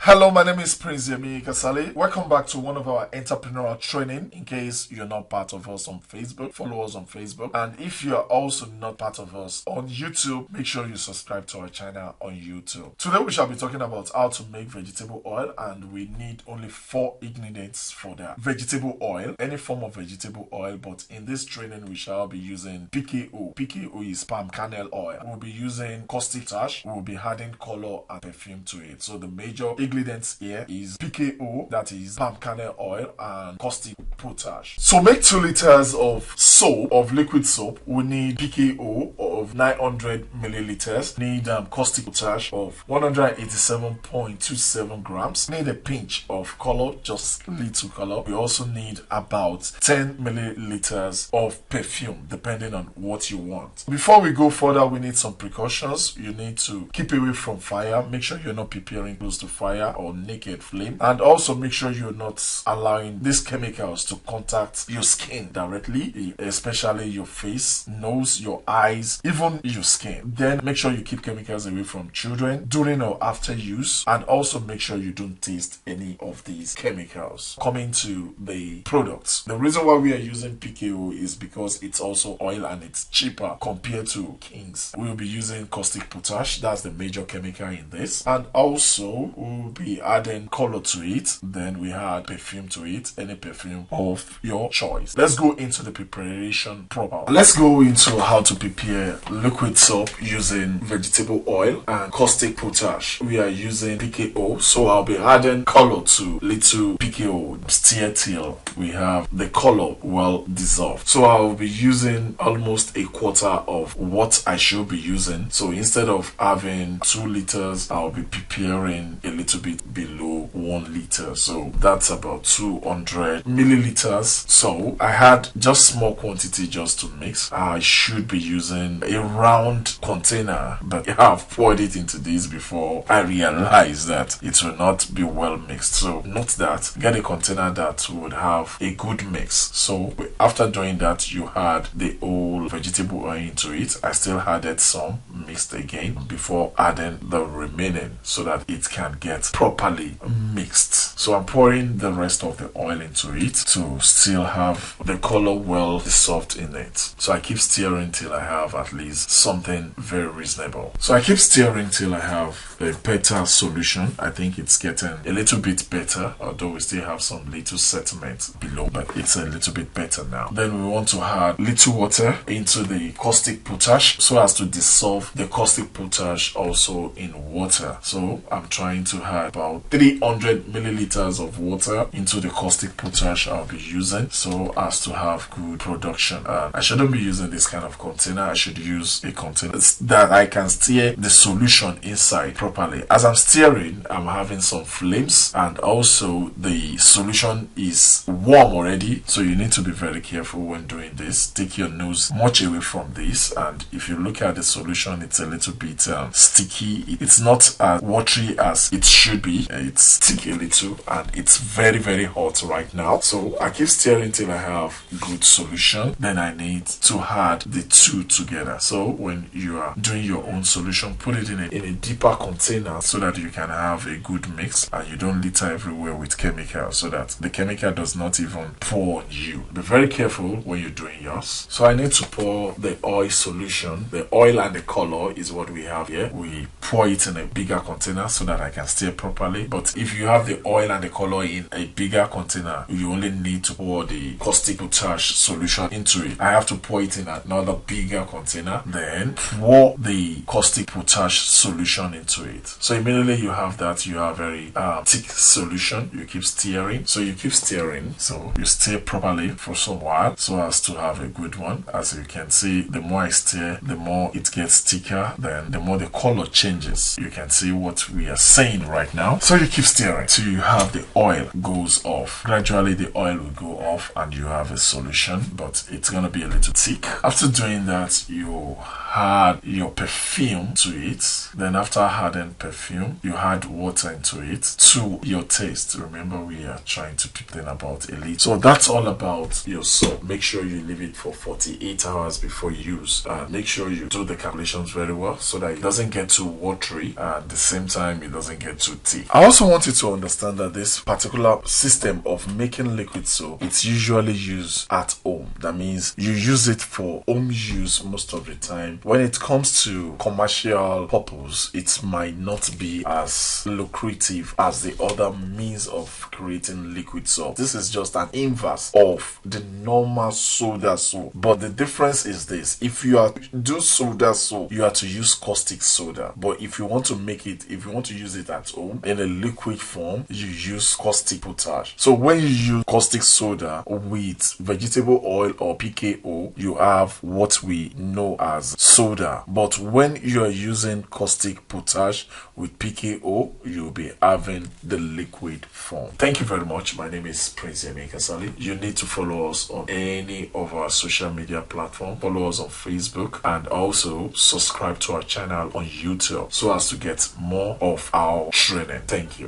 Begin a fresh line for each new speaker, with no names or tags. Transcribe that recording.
Hello, my name is Prince Yemi Kasale. Welcome back to one of our entrepreneurial training. In case you're not part of us on Facebook, follow us on Facebook. And if you're also not part of us on YouTube, make sure you subscribe to our channel on YouTube. Today we shall be talking about how to make vegetable oil, and we need only 4 ingredients for that. Vegetable oil, any form of vegetable oil, but in this training we shall be using PKO. PKO is palm kernel oil. We'll be using caustic ash. We'll be adding color and perfume to it. So the major ingredients here is PKO, that is palm kernel oil, and caustic potash. So make 2 liters of soap, of liquid soap. We need PKO of 900 milliliters. Need caustic potash of 187.27 grams. Need a pinch of color, just little color. We also need about 10 milliliters of perfume, depending on what you want. Before we go further, we need some precautions. You need to keep away from fire. Make sure you're not preparing close to fire or naked flame, and also make sure you're not allowing these chemicals to contact your skin directly, especially your face, nose, your eyes, even your skin. Then make sure you keep chemicals away from children during or after use, and also make sure you don't taste any of these chemicals. Coming to the products, the reason why we are using PKO is because it's also oil and it's cheaper compared to King's. We'll be using caustic potash, that's the major chemical in this, and also we'll be adding color to it. Then we add perfume to it, any perfume of your choice. Let's go into the preparation proper. Let's go into how to prepare liquid soap using vegetable oil and caustic potash. We are using PKO, so I'll be adding color to little PKO. Stir till we have the color well dissolved. So I'll be using almost a quarter of what I should be using. So instead of having 2 liters, I'll be preparing a little bit below 1 liter, so that's about 200 milliliters. So I had just small quantity just to mix. I should be using a round container, but I've poured it into this before I realized that it will not be well mixed. So note that, get a container that would have a good mix. So after doing that, you add the whole vegetable oil into it. I still added some, mixed again before adding the remaining so that it can get properly mixed. So I'm pouring the rest of the oil into it to still have the color well dissolved in it. So I keep stirring till I have at least something very reasonable. So I keep stirring till I have a better solution. I think it's getting a little bit better, although we still have some little sediment below, but it's a little bit better now. Then we want to add little water into the caustic potash so as to dissolve the caustic potash also in water. So I'm trying to add about 300 milliliters of water into the caustic potash I'll be using, so as to have good production. I shouldn't be using this kind of container. I should use a container that I can stir the solution inside properly. As I'm stirring, I'm having some flames, and also the solution is warm already, so you need to be very careful when doing this. Take your nose much away from this, and if you look at the solution, it's a little bit sticky. It's not as watery as it should be. It's sticky a little, and it's very hot right now. So I keep stirring till I have good solution. Then I need to add the 2 together. So when you are doing your own solution, put it in a deeper container so that you can have a good mix and you don't litter everywhere with chemicals, so that the chemical does not even pour on you. Be very careful when you're doing yours. So I need to pour the oil solution. The oil and the color is what we have here. We pour it in a bigger container so that I can stir properly. But if you have the oil and the color in a bigger container, you only need to pour the caustic potash solution into it. I have to pour it in another bigger container, then pour the caustic potash solution into it. So immediately you have that, you have very thick solution. You keep stirring. So you keep stirring. So you stir properly for some while so as to have a good one. As you can see, the more I stir, the more it gets thicker, then the more the color changes. You can see what we are saying right now. So you keep stirring till you have the oil goes off. Gradually the oil will go off and you have a solution, but it's gonna be a little thick. After doing that, you add your perfume to it. Then after adding perfume, you add water into it to your taste. Remember, we are trying to pick them about a liter. So that's all about your soap. Make sure you leave it for 48 hours before you use. And make sure you do the calculations very well so that it doesn't get too watery and at the same time it doesn't get too thick. I also want you to understand that this particular system of making liquid soap, it's usually used at home. That means you use it for home use most of the time. When it comes to commercial purpose, it might not be as lucrative as the other means of creating liquid soap. This is just an inverse of the normal soda soap. But the difference is this: if you are to do soda soap, you have to use caustic soda. But if you want to make it, if you want to use it at home in a liquid form, you use caustic potash. So when you use caustic soda with vegetable oil or PKO, you have what we know as soda. But when you are using caustic potash with PKO, you'll be having the liquid form. Thank you very much. My name is Prince Emeka Sali. You need to follow us on any of our social media platforms. Follow us on Facebook and also subscribe to our channel on YouTube so as to get more of our training. Thank you.